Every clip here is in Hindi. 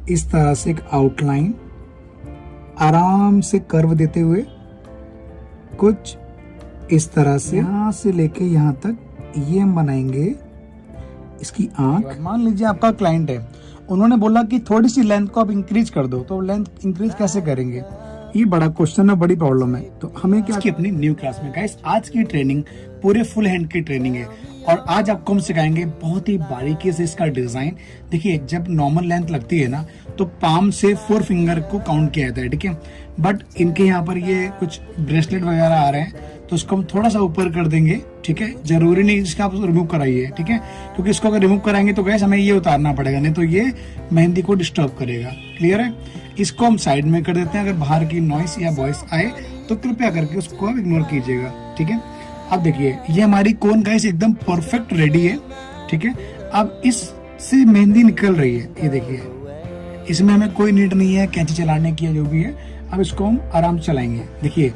इस तरह से एक आउटलाइन आराम से कर्व देते हुए कुछ इस तरह से यहाँ से लेके यहाँ तक ये हम बनाएंगे इसकी आंख। मान लीजिए आपका क्लाइंट है, उन्होंने बोला कि थोड़ी सी लेंथ को आप इंक्रीज कर दो, तो लेंथ इंक्रीज कैसे करेंगे? ये बड़ा क्वेश्चन है, बड़ी प्रॉब्लम है। तो हमें क्या की अपनी न्यू क्लास में गाइस आज की ट्रेनिंग पूरे फुल हैंड की ट्रेनिंग है और आज आपको हम सिखाएंगे बहुत ही बारीकी से इसका डिजाइन। देखिए जब नॉर्मल लेंथ लगती है ना तो पाम से 4 फिंगर को काउंट किया जाता है, ठीक है। बट इनके यहाँ पर ये कुछ ब्रेसलेट वगैरह आ रहे हैं तो उसको हम थोड़ा सा ऊपर कर देंगे, ठीक है। जरूरी नहीं इसका आप रिमूव कराइए, ठीक है, क्योंकि इसको अगर रिमूव कराएंगे तो गैस हमें ये उतारना पड़ेगा, नहीं तो ये मेहंदी को डिस्टर्ब करेगा। क्लियर है? इसको हम साइड में कर देते हैं। अगर बाहर की नॉइस या वॉइस आए तो कृपया करके उसको आप इग्नोर कीजिएगा, ठीक है। अब देखिए ये हमारी कोन गाइस एकदम परफेक्ट रेडी है, ठीक है। अब इससे मेहंदी निकल रही है, ये देखिए, इसमें हमें कोई नीड नहीं है कैंची चलाने की या जो भी है। अब इसको हम आराम से चलाएंगे। देखिए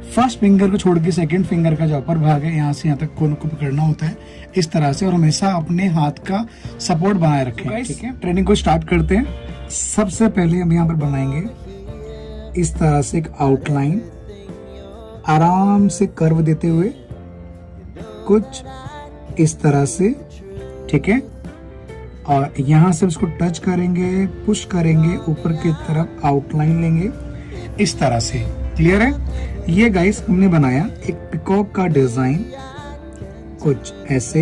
फर्स्ट फिंगर को छोड़ के सेकंड फिंगर का जो अपर भाग है यहाँ से यहाँ तक कोन को पकड़ना होता है इस तरह से, और हमेशा अपने हाथ का सपोर्ट बनाए रखें, ठीक है। ट्रेनिंग को स्टार्ट करते हैं। सबसे पहले हम यहाँ पर बनाएंगे इस तरह से एक आउटलाइन आराम से कर्व देते हुए कुछ इस तरह से, ठीक है। और यहाँ से उसको टच करेंगे, पुश करेंगे, ऊपर की तरफ आउटलाइन लेंगे इस तरह से। क्लियर है? ये गाइस हमने बनाया एक पिकॉक का डिजाइन कुछ ऐसे।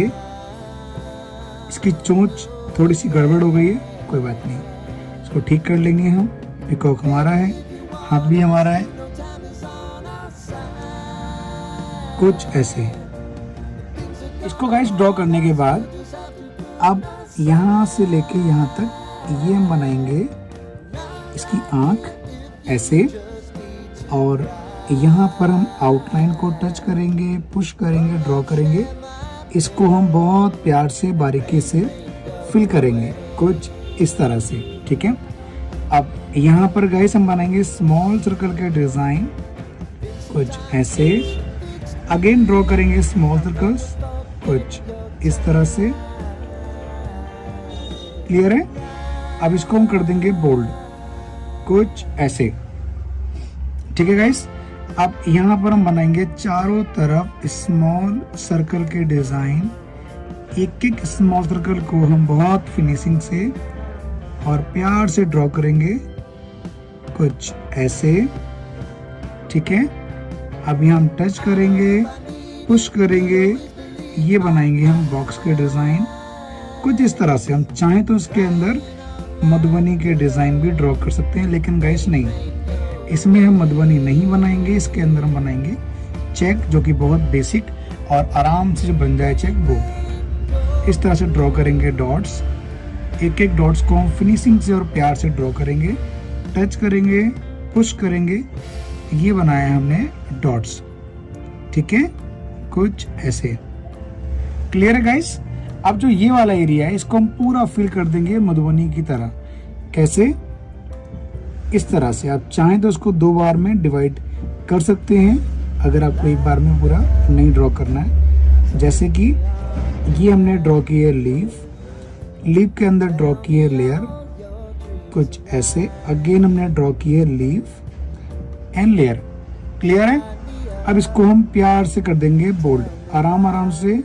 इसकी चोंच थोड़ी सी गड़बड़ हो गई है, कोई बात नहीं, इसको ठीक कर लेंगे हम। पिकॉक हमारा है, हाथ भी हमारा है, कुछ ऐसे। इसको गाइस ड्रॉ करने के बाद अब यहाँ से लेके यहाँ तक ये हम बनाएंगे इसकी आंख ऐसे, और यहाँ पर हम आउटलाइन को टच करेंगे, पुश करेंगे, ड्रॉ करेंगे। इसको हम बहुत प्यार से बारीकी से फिल करेंगे कुछ इस तरह से, ठीक है। अब यहाँ पर गाइस हम बनाएंगे स्मॉल सर्कल के डिजाइन कुछ ऐसे। अगेन ड्रॉ करेंगे स्मॉल सर्कल्स कुछ इस तरह से। क्लियर है? अब इसको हम कर देंगे बोल्ड कुछ ऐसे, ठीक है गाइस। अब यहाँ पर हम बनाएंगे चारों तरफ स्मॉल सर्कल के डिजाइन। एक एक स्मॉल सर्कल को हम बहुत फिनिशिंग से और प्यार से ड्रॉ करेंगे कुछ ऐसे, ठीक है। अब यहाँ हम टच करेंगे, पुश करेंगे, ये बनाएंगे हम बॉक्स के डिजाइन कुछ इस तरह से। हम चाहें तो इसके अंदर मधुबनी के डिजाइन भी ड्रॉ कर सकते हैं, लेकिन गाइस नहीं, इसमें हम मधुबनी नहीं बनाएंगे। इसके अंदर हम बनाएंगे चेक, जो कि बहुत बेसिक और आराम से बन जाए चेक, वो इस तरह से ड्रॉ करेंगे डॉट्स। एक एक डॉट्स को हम फिनिशिंग से और प्यार से ड्रॉ करेंगे, टच करेंगे, पुश करेंगे, ये बनाया हमने डॉट्स, ठीक है, कुछ ऐसे। क्लियर है गाइस? अब जो ये वाला एरिया है इसको हम पूरा फिल कर देंगे मधुबनी की तरह। कैसे? इस तरह से। आप चाहें तो उसको 2 बार में डिवाइड कर सकते हैं, अगर आपको एक बार में पूरा नहीं ड्रॉ करना है। जैसे कि ये हमने ड्रॉ की है लीफ, लीफ के अंदर ड्रॉ की है लेयर कुछ ऐसे। अगेन हमने ड्रॉ की है लीफ एंड लेयर। क्लियर है? अब इसको हम प्यार से कर देंगे बोल्ड, आराम आराम से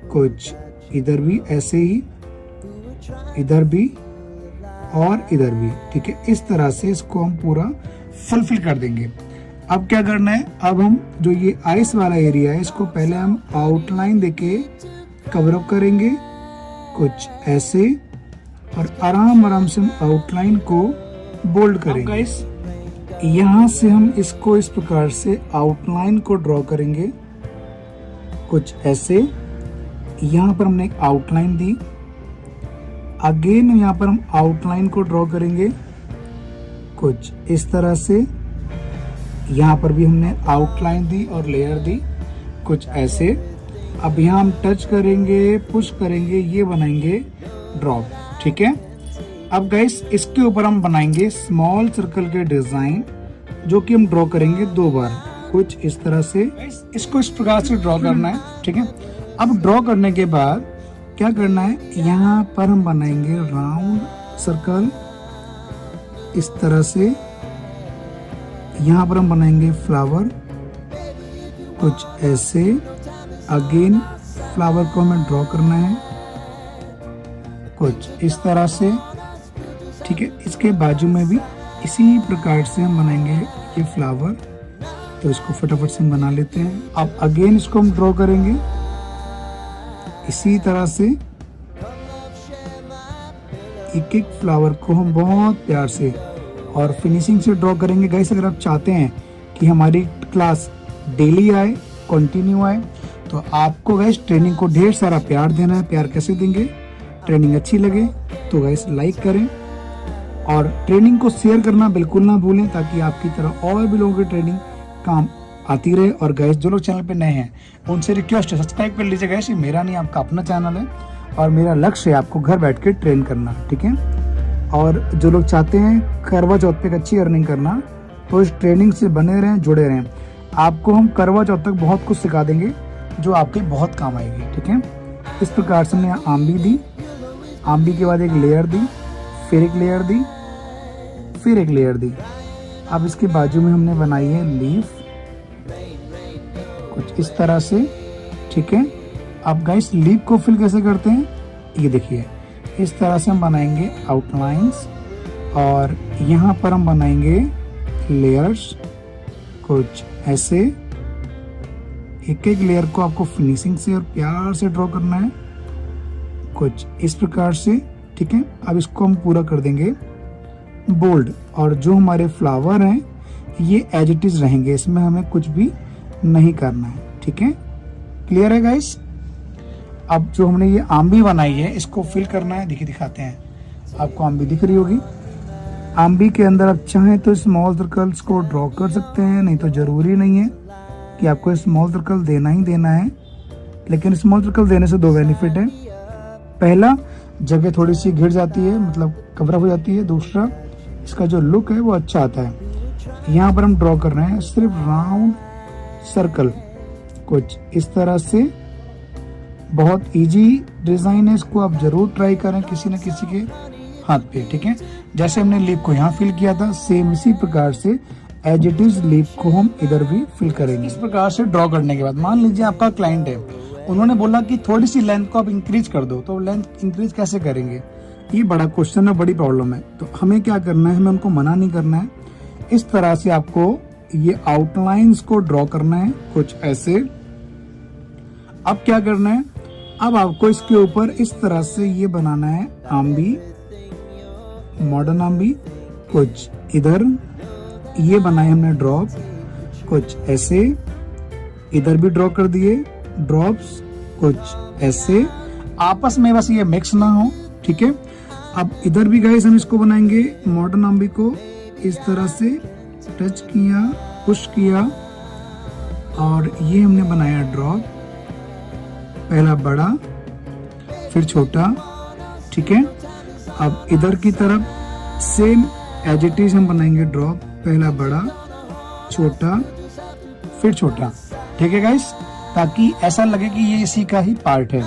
कुछ इधर भी ऐसे ही, इधर भी और इधर भी, ठीक है। इस तरह से इसको हम पूरा फुलफिल कर देंगे। अब क्या करना है, अब हम जो ये आइस वाला एरिया है इसको पहले हम आउटलाइन देके कवर अप करेंगे कुछ ऐसे, और आराम आराम से हम आउटलाइन को बोल्ड करेंगे। गाइस यहाँ से हम इसको इस प्रकार से आउटलाइन को ड्रॉ करेंगे कुछ ऐसे। यहाँ पर हमने एक आउटलाइन दी, अगेन यहाँ पर हम आउटलाइन को ड्रॉ करेंगे कुछ इस तरह से। यहाँ पर भी हमने आउटलाइन दी और लेयर दी कुछ ऐसे। अब यहाँ हम टच करेंगे, पुश करेंगे, ये बनाएंगे ड्रॉप, ठीक है। अब गाइस इसके ऊपर हम बनाएंगे स्मॉल सर्कल के डिजाइन, जो कि हम ड्रॉ करेंगे 2 बार कुछ इस तरह से। इसको इस प्रकार से ड्रॉ करना है, ठीक है। अब ड्रॉ करने के बाद क्या करना है, यहाँ पर हम बनाएंगे राउंड सर्कल इस तरह से यहाँ पर हम बनाएंगे फ्लावर, कुछ ऐसे। अगेन फ्लावर को हमें ड्रॉ करना है कुछ इस तरह से, ठीक है। इसके बाजू में भी इसी प्रकार से हम बनाएंगे ये फ्लावर, तो इसको फटाफट से हम बना लेते हैं। अब अगेन इसको हम ड्रॉ करेंगे इसी तरह से। एक एक फ्लावर को हम बहुत प्यार से और फिनिशिंग से ड्रॉ करेंगे। गाइस अगर आप चाहते हैं कि हमारी क्लास डेली आए, कंटिन्यू आए, तो आपको गाइस ट्रेनिंग को ढेर सारा प्यार देना है। प्यार कैसे देंगे? ट्रेनिंग अच्छी लगे तो गाइस लाइक करें और ट्रेनिंग को शेयर करना बिल्कुल ना भूलें, ताकि आपकी तरह और भी लोगों की ट्रेनिंग काम आती रहे। और गाइस जो लोग चैनल पे नए हैं उनसे रिक्वेस्ट है, सब्सक्राइब कर लीजिए गाइस। ये मेरा नहीं, आपका अपना चैनल है और मेरा लक्ष्य है आपको घर बैठ के ट्रेन करना, ठीक है। और जो लोग चाहते हैं करवा चौथ पे अच्छी अर्निंग करना, तो इस ट्रेनिंग से बने रहें, जुड़े रहें। आपको हम करवा चौथ तक बहुत कुछ सिखा देंगे जो आपके बहुत काम आएगी, ठीक है। इस प्रकार से हमने आंबी दी, आंबी के बाद एक लेयर दी, फिर एक लेयर दी, फिर एक लेयर दी। अब इसके बाजू में हमने बनाई है लीफ, कुछ इस तरह से, ठीक है। अब गाइस लीफ को फिल कैसे करते हैं, ये देखिए इस तरह से हम बनाएंगे आउटलाइंस, और यहाँ पर हम बनाएंगे लेयर्स, कुछ ऐसे। एक एक लेयर को आपको फिनिशिंग से और प्यार से ड्रॉ करना है, कुछ इस प्रकार से, ठीक है। अब इसको हम पूरा कर देंगे बोल्ड, और जो हमारे फ्लावर हैं ये एज इट इज रहेंगे, इसमें हमें कुछ भी नहीं करना है, ठीक है। क्लियर है गाइस? अब जो हमने ये आंबी बनाई है इसको फिल करना है। देखिए दिखाते हैं, आपको आंबी दिख रही होगी। आंबी के अंदर आप चाहें तो स्मॉल सर्कल्स को ड्रॉ कर सकते हैं, नहीं तो जरूरी नहीं है कि आपको स्मॉल सर्कल देना ही देना है। लेकिन स्मॉल सर्कल देने से दो बेनिफिट है। पहला, जगह थोड़ी सी घिर जाती है, मतलब कवर हो जाती है। दूसरा, इसका जो लुक है वो अच्छा आता है। यहाँ पर हम ड्रॉ कर रहे हैं सिर्फ राउंड सर्कल, कुछ इस तरह से। बहुत इजी डिजाइन है, इसको आप जरूर ट्राई करें किसी न किसी के हाथ पे, ठीक है। जैसे हमने लीफ को यहाँ फिल किया था, सेम इसी प्रकार से एज इट इज लीफ को हम इधर भी फिल करेंगे। इस प्रकार से ड्रॉ करने के बाद मान लीजिए आपका क्लाइंट है, उन्होंने बोला कि थोड़ी सी लेंथ को आप इंक्रीज कर दो, तो लेंथ इंक्रीज कैसे करेंगे? ये बड़ा क्वेश्चन है, बड़ी प्रॉब्लम है। तो हमें क्या करना है, हमें उनको मना नहीं करना है। इस तरह से आपको ये आउटलाइंस को ड्रॉ करना है, कुछ ऐसे। अब क्या करना है, अब आपको इसके ऊपर इस तरह से ये बनाना है आंबी, मॉडर्न आंबी, कुछ इधर ये बनाए हमने ड्रॉप, कुछ ऐसे। इधर भी ड्रॉ कर दिए ड्रॉप्स, कुछ ऐसे। आपस में बस ये मिक्स ना हो, ठीक है। अब इधर भी गाइस हम इसको बनाएंगे मॉडर्न आंबी को, इस तरह से टच किया, पुश किया, और ये हमने बनाया ड्रॉप। पहला बड़ा, फिर छोटा, ठीक है। अब इधर की तरफ सेम एज इट इज हम बनाएंगे ड्रॉप, पहला बड़ा, छोटा, फिर छोटा, ठीक है गाइस, ताकि ऐसा लगे कि ये इसी का ही पार्ट है।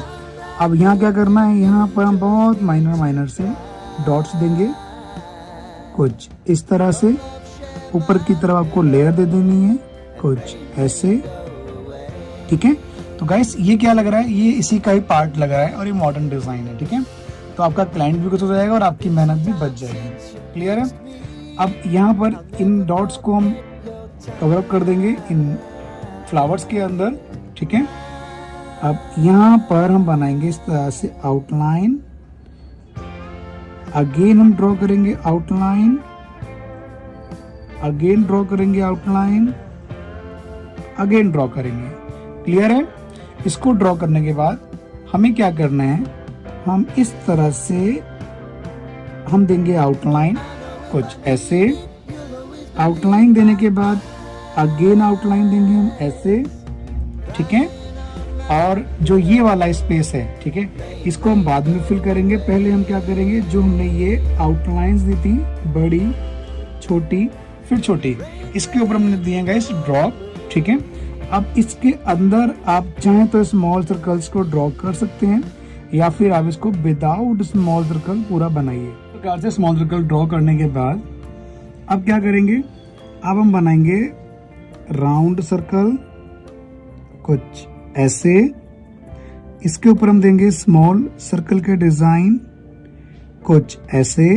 अब यहाँ क्या करना है, यहाँ पर हम बहुत माइनर से डॉट्स देंगे, कुछ इस तरह से। ऊपर की तरफ आपको लेयर दे देनी है, कुछ ऐसे, ठीक है। तो गाइस ये क्या लग रहा है, ये इसी का ही पार्ट लग रहा है और ये मॉडर्न डिजाइन है, ठीक है। तो आपका क्लाइंट भी कुछ हो जाएगा और आपकी मेहनत भी बच जाएगी। क्लियर है? अब यहाँ पर इन डॉट्स को हम कवर अप कर देंगे इन फ्लावर्स के अंदर, ठीक है। अब यहाँ पर हम बनाएंगे इस तरह से आउटलाइन। अगेन हम ड्रॉ करेंगे आउटलाइन, अगेन ड्रॉ करेंगे आउटलाइन, अगेन ड्रॉ करेंगे। क्लियर है? इसको ड्रॉ करने के बाद हमें क्या करना है, हम इस तरह से हम देंगे आउटलाइन, कुछ ऐसे। आउटलाइन देने के बाद अगेन आउटलाइन देंगे हम ऐसे, ठीक है। और जो ये वाला स्पेस है, ठीक है, इसको हम बाद में फिल करेंगे। पहले हम क्या करेंगे, जो हमने ये आउटलाइंस दी थी, बड़ी, छोटी, फिर छोटी, इसके ऊपर हमने दिए गाइस ड्रॉप, ठीक है। अब इसके अंदर आप चाहें तो स्मॉल सर्कल्स को ड्रॉ कर सकते हैं, या फिर आप इसको विदाउट स्मॉल सर्कल पूरा बनाइए। इस प्रकार से स्मॉल सर्कल ड्रॉ करने के बाद अब क्या करेंगे, अब हम बनाएंगे राउंड सर्कल कुछ ऐसे, इसके ऊपर हम देंगे स्मॉल सर्कल के डिजाइन कुछ ऐसे।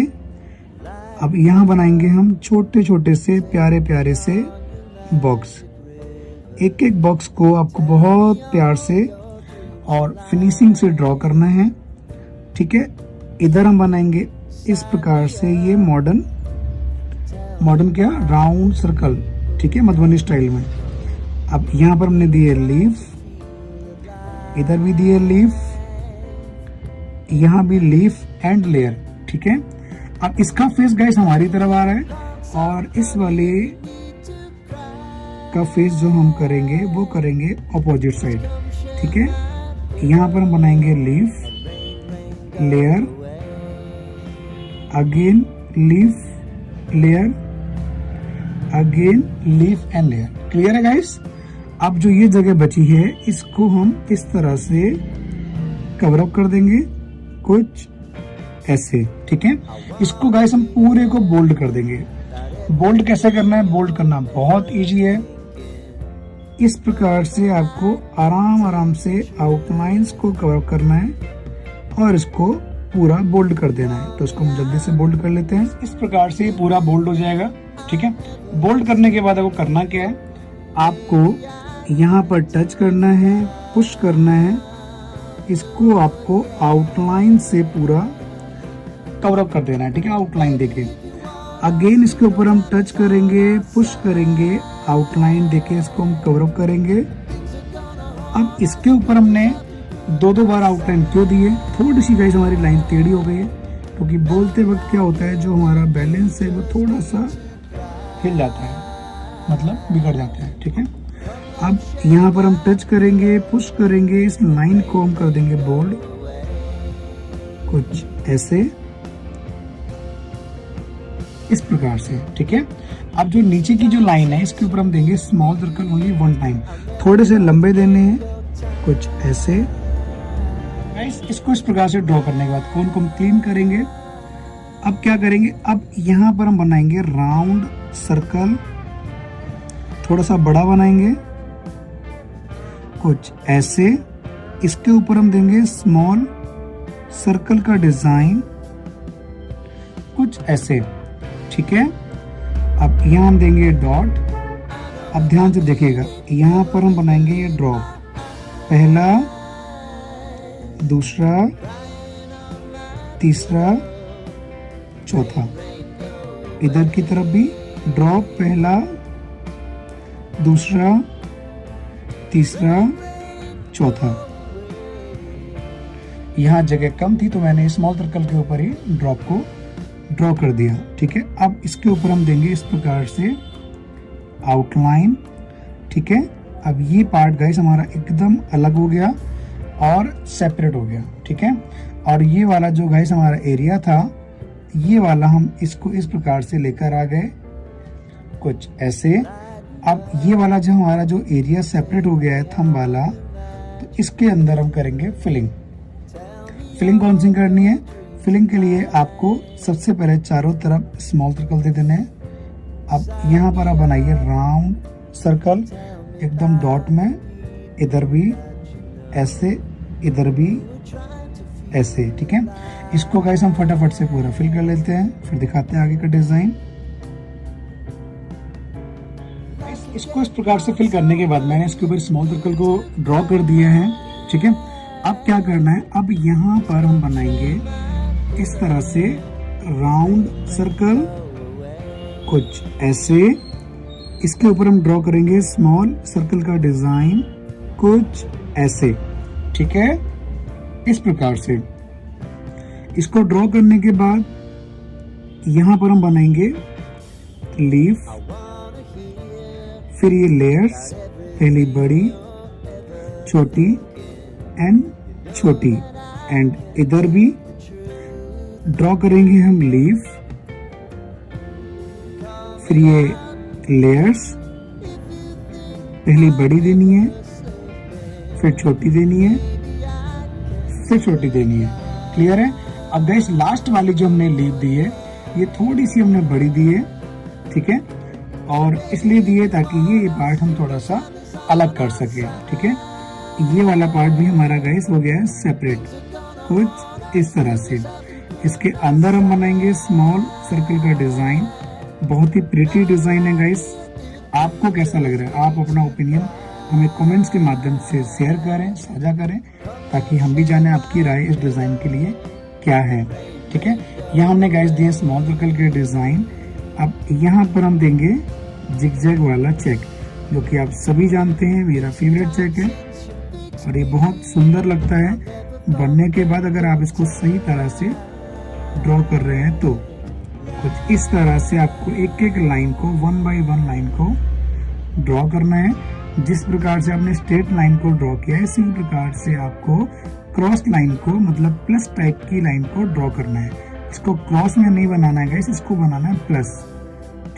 अब यहाँ बनाएंगे हम छोटे छोटे से प्यारे प्यारे से बॉक्स। एक एक बॉक्स को आपको बहुत प्यार से और फिनिशिंग से ड्रॉ करना है, ठीक है। इधर हम बनाएंगे इस प्रकार से ये मॉडर्न क्या राउंड सर्कल, ठीक है, मधुबनी स्टाइल में। अब यहाँ पर हमने दिए लीफ, इधर भी दिए लीफ, यहाँ भी लीफ एंड लेयर, ठीक है। अब इसका फेस गाइस हमारी तरफ आ रहा है और इस वाले का फेस जो हम करेंगे वो करेंगे ऑपोजिट साइड, ठीक है। यहाँ पर हम बनाएंगे leaf, layer, again leaf, layer, again leaf and layer. Clear है गाइस। अब जो ये जगह बची है इसको हम इस तरह से कवर अप कर देंगे कुछ ऐसे, ठीक है। इसको गाइस हम पूरे को बोल्ड कर देंगे। बोल्ड कैसे करना है, बोल्ड करना बहुत इजी है। इस प्रकार से आपको आराम से आउटलाइंस को कवर करना है और इसको पूरा बोल्ड कर देना है। तो इसको हम जल्दी से बोल्ड कर लेते हैं। इस प्रकार से पूरा बोल्ड हो जाएगा, ठीक है। बोल्ड करने के बाद आपको करना क्या है, आपको यहाँ पर टच करना है, पुश करना है, इसको आपको आउटलाइन से पूरा कवर अप कर देना है, ठीक है, आउटलाइन देके। अगेन इसके ऊपर हम टच करेंगे, पुश करेंगे, आउटलाइन देके इसको हम कवर अप करेंगे। अब इसके ऊपर हमने दो बार आउटलाइन क्यों दिए, थोड़ी सी गाइस हमारी लाइन टेढ़ी हो गई है क्योंकि बोलते वक्त क्या होता है, जो हमारा बैलेंस है वो थोड़ा सा हिल जाता है, मतलब बिगड़ जाता है, ठीक है। अब यहाँ पर हम टच करेंगे, पुश करेंगे, इस लाइन को हम कर देंगे बोल्ड कुछ ऐसे, इस प्रकार से, ठीक है। अब जो नीचे की जो लाइन है इसके ऊपर हम देंगे small circle only one time, थोड़े से लंबे देने हैं कुछ ऐसे। इसको इस प्रकार से ड्रॉ करने के बाद कोन को हम क्लीन करेंगे। अब क्या करेंगे, अब यहाँ पर हम बनाएंगे राउंड सर्कल, थोड़ा सा बड़ा बनाएंगे कुछ ऐसे। इसके ऊपर हम देंगे स्मॉल सर्कल का डिजाइन कुछ ऐसे, ठीक है। अब यहाँ हम देंगे डॉट। अब ध्यान से देखिएगा, यहाँ पर हम बनाएंगे ये ड्रॉप, पहला, दूसरा, तीसरा, चौथा। इधर की तरफ भी ड्रॉप, पहला, दूसरा, तीसरा, चौथा। यहाँ जगह कम थी तो मैंने स्मॉल सर्कल के ऊपर ही ड्रॉप को ड्रॉ कर दिया, ठीक है। अब इसके ऊपर हम देंगे इस प्रकार से आउटलाइन, ठीक है। अब ये पार्ट गाइस हमारा एकदम अलग हो गया और सेपरेट हो गया, ठीक है। और ये वाला जो गाइस हमारा एरिया था, ये वाला हम इसको इस प्रकार से लेकर आ गए कुछ ऐसे। अब ये वाला जो हमारा जो एरिया सेपरेट हो गया है थंब वाला, तो इसके अंदर हम करेंगे फिलिंग। फिलिंग कौन सी करनी है, फिलिंग के लिए आपको सबसे पहले चारों तरफ स्मॉल सर्कल दे देने हैं। अब यहाँ पर आप बनाइए राउंड सर्कल एकदम डॉट में, इधर भी ऐसे, इधर भी ऐसे, ठीक है। इसको गाइस हम फटाफट से पूरा फिल कर लेते हैं, फिर दिखाते हैं आगे का डिजाइन। इसको इस प्रकार से फिल करने के बाद मैंने इसके ऊपर स्मॉल सर्कल को ड्रॉ कर दिया है, ठीक है। अब क्या करना है, अब यहाँ पर हम बनाएंगे इस तरह से राउंड सर्कल कुछ ऐसे। इसके ऊपर हम ड्रॉ करेंगे स्मॉल सर्कल का डिजाइन कुछ ऐसे, ठीक है, इस प्रकार से। इसको ड्रॉ करने के बाद यहाँ पर हम बनाएंगे लीफ, फिर ये लेयर्स, पहली बड़ी, छोटी एंड छोटी, एंड इधर भी ड्रॉ करेंगे हम लीफ, फिर ये लेयर्स, पहली बड़ी देनी है, फिर छोटी देनी है, फिर छोटी देनी है। क्लियर है। अब गाइस लास्ट वाली जो हमने लीफ दी है, ये थोड़ी सी हमने बड़ी दी है, ठीक है, और इसलिए दिए ताकि ये पार्ट हम थोड़ा सा अलग कर सके, ठीक है। ये वाला पार्ट भी हमारा गाइस हो गया है सेपरेट, कुछ इस तरह से। इसके अंदर हम बनाएंगे स्मॉल सर्कल का डिजाइन, बहुत ही प्रिटी डिजाइन है गाइस। आपको कैसा लग रहा है, आप अपना ओपिनियन हमें कमेंट्स के माध्यम से शेयर करें, साझा करें, ताकि हम भी जाने आपकी राय इस डिजाइन के लिए क्या है, ठीक है। यहाँ हमने गाइस दिए स्मॉल सर्कल के डिजाइन। अब यहाँ पर हम देंगे जिगजैग वाला चेक, जो कि आप सभी जानते हैं मेरा फेवरेट चेक है, और ये बहुत सुंदर लगता है बनने के बाद। अगर आप इसको सही तरह से ड्रॉ कर रहे हैं तो कुछ इस तरह से आपको एक एक लाइन को 1 बाय 1 लाइन को ड्रॉ करना है। जिस प्रकार से आपने स्ट्रेट लाइन को ड्रॉ किया है, इसी प्रकार से आपको क्रॉस लाइन को, मतलब प्लस टाइप की लाइन को ड्रॉ करना है। इसको क्रॉस में नहीं बनाना है गाइस, इसको बनाना है प्लस,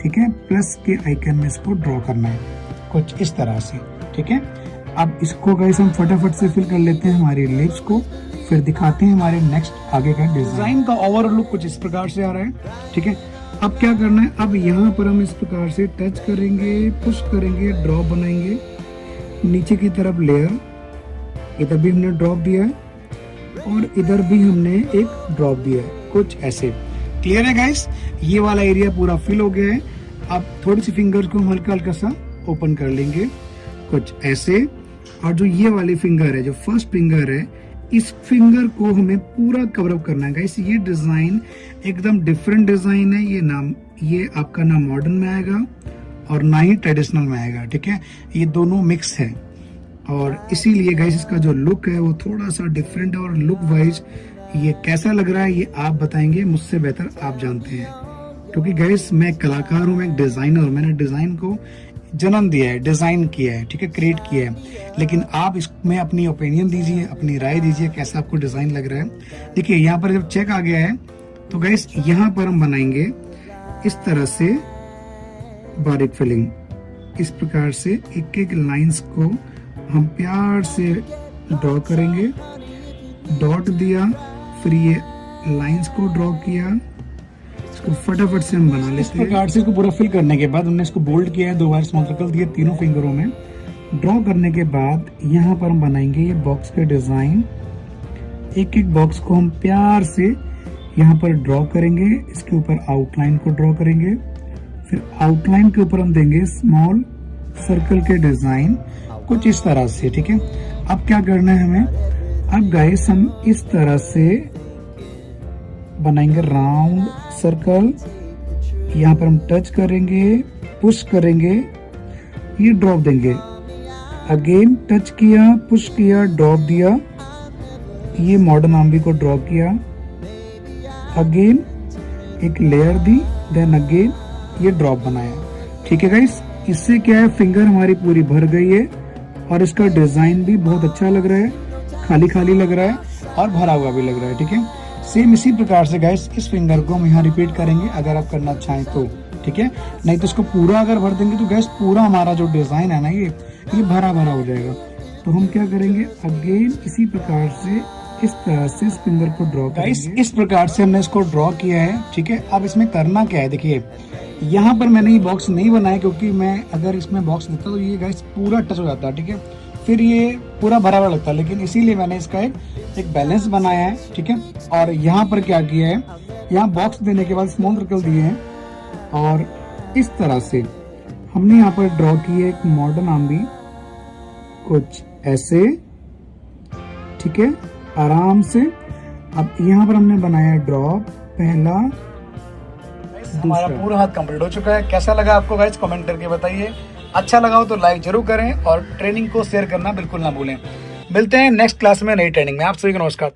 ठीक है। प्लस के आइकन में इसको ड्रॉ करना है कुछ इस तरह से, ठीक है। अब इसको गाइस हम फटाफट से फिल कर लेते हैं हमारी लिप्स को, फिर दिखाते हैं हमारे नेक्स्ट आगे का डिजाइन का ओवरऑल लुक कुछ इस प्रकार से आ रहा है, ठीक है। अब क्या करना है, अब यहाँ पर हम इस प्रकार से टच करेंगे, पुश करेंगे, ड्रॉप बनाएंगे नीचे की तरफ लेयर। इधर भी हमने ड्रॉप दिया है और इधर भी हमने एक ड्रॉप दिया है, कुछ ऐसे। क्लियर है गाइस, ये वाला एरिया पूरा फिल हो गया है। अब थोड़ी सी फिंगर को हम हल्का हल्का सा ओपन कर लेंगे कुछ ऐसे, और जो ये वाली फिंगर है, जो फर्स्ट फिंगर है, इस फिंगर को हमें पूरा कवर अप करना है गाइस। ये डिजाइन एकदम डिफरेंट डिजाइन है, ये आपका ना मॉडर्न में आएगा और ना ही ट्रेडिशनल में आएगा, ठीक है। ये दोनों मिक्स है, और इसीलिए गाइस इसका जो लुक है वो थोड़ा सा डिफरेंट है। और लुक वाइज ये कैसा लग रहा है ये आप बताएंगे, मुझसे बेहतर आप जानते हैं, क्योंकि गाइस मैं कलाकार हूँ, मैं एक डिजाइनर हूँ, मैंने डिजाइन को जन्म दिया है, डिजाइन किया है, ठीक है, क्रिएट किया है। लेकिन आप इसमें अपनी ओपिनियन दीजिए, अपनी राय दीजिए, कैसा आपको डिजाइन लग रहा है। देखिए यहाँ पर जब चेक आ गया है तो गाइस यहाँ पर हम बनाएंगे इस तरह से बारीक फिलिंग। इस प्रकार से एक एक लाइंस को हम प्यार से ड्रॉ करेंगे। डॉट दिया, फिर ये लाइंस को ड्रॉ किया, इसको फटाफट से हम बना लेते हैं। इस प्रकार से इसको पूरा फिल करने के बाद हमने इसको बोल्ड किया है, 2 बार स्मॉल सर्कल दिए तीनों फिंगरों में। ड्रॉ करने के बाद यहाँ पर हम बनाएंगे ये बॉक्स के डिजाइन। एक एक बॉक्स को हम प्यार से यहाँ पर ड्रॉ करेंगे, इसके ऊपर आउटलाइन को ड्रॉ करेंगे, फिर आउटलाइन के ऊपर हम देंगे स्मॉल सर्कल के डिजाइन कुछ इस तरह से, ठीक है। अब क्या करना है हमें, अब गाइस हम इस तरह से बनाएंगे राउंड सर्कल। यहाँ पर हम टच करेंगे, पुश करेंगे, ये ड्रॉप देंगे, अगेन टच किया, पुश किया, ड्रॉप दिया, ये मॉडर्न आर्मी को ड्रॉ किया, अगेन एक लेयर दी, देन अगेन ये ड्रॉप बनाया, ठीक है गाइस। इससे क्या है, फिंगर हमारी पूरी भर गई है और इसका डिजाइन भी बहुत अच्छा लग रहा है, खाली खाली लग रहा है और भरा हुआ भी लग रहा है, ठीक है। सेम इसी प्रकार से गाइस इस फिंगर को हम यहाँ रिपीट करेंगे अगर आप करना चाहें तो, ठीक है। नहीं तो इसको पूरा अगर भर देंगे तो गाइस पूरा हमारा जो डिजाइन है ना ये भरा भरा हो जाएगा। तो हम क्या करेंगे, अगेन इसी प्रकार से इस तरह से इस फिंगर को ड्रॉ करेंगे। इस प्रकार से हमने इसको ड्रॉ किया है, ठीक है। अब इसमें करना क्या है, देखिए यहाँ पर मैंने ये बॉक्स नहीं बनाया क्योंकि मैं अगर इसमें बॉक्स देता तो ये गाइस पूरा टच हो जाता है, ठीक है, फिर ये पूरा भरा हुआ लगता है। लेकिन इसीलिए मैंने इसका एक बैलेंस बनाया है, ठीक है। और यहाँ पर क्या किया है, यहाँ बॉक्स देने के बाद स्मॉल सर्कल दिए हैं और इस तरह से हमने यहाँ पर ड्रॉ की है एक मॉडर्न आर्मी कुछ ऐसे, ठीक है, आराम से। अब यहाँ पर हमने बनाया ड्रॉप पहला, हमारा पूरा हाथ कंप्लीट हो चुका है। कैसा लगा आपको गाइस कमेंट करके बताइए। अच्छा लगा हो तो लाइक जरूर करें और ट्रेनिंग को शेयर करना बिल्कुल ना भूलें। मिलते हैं नेक्स्ट क्लास में नई ट्रेनिंग में। आप सभी को नमस्कार।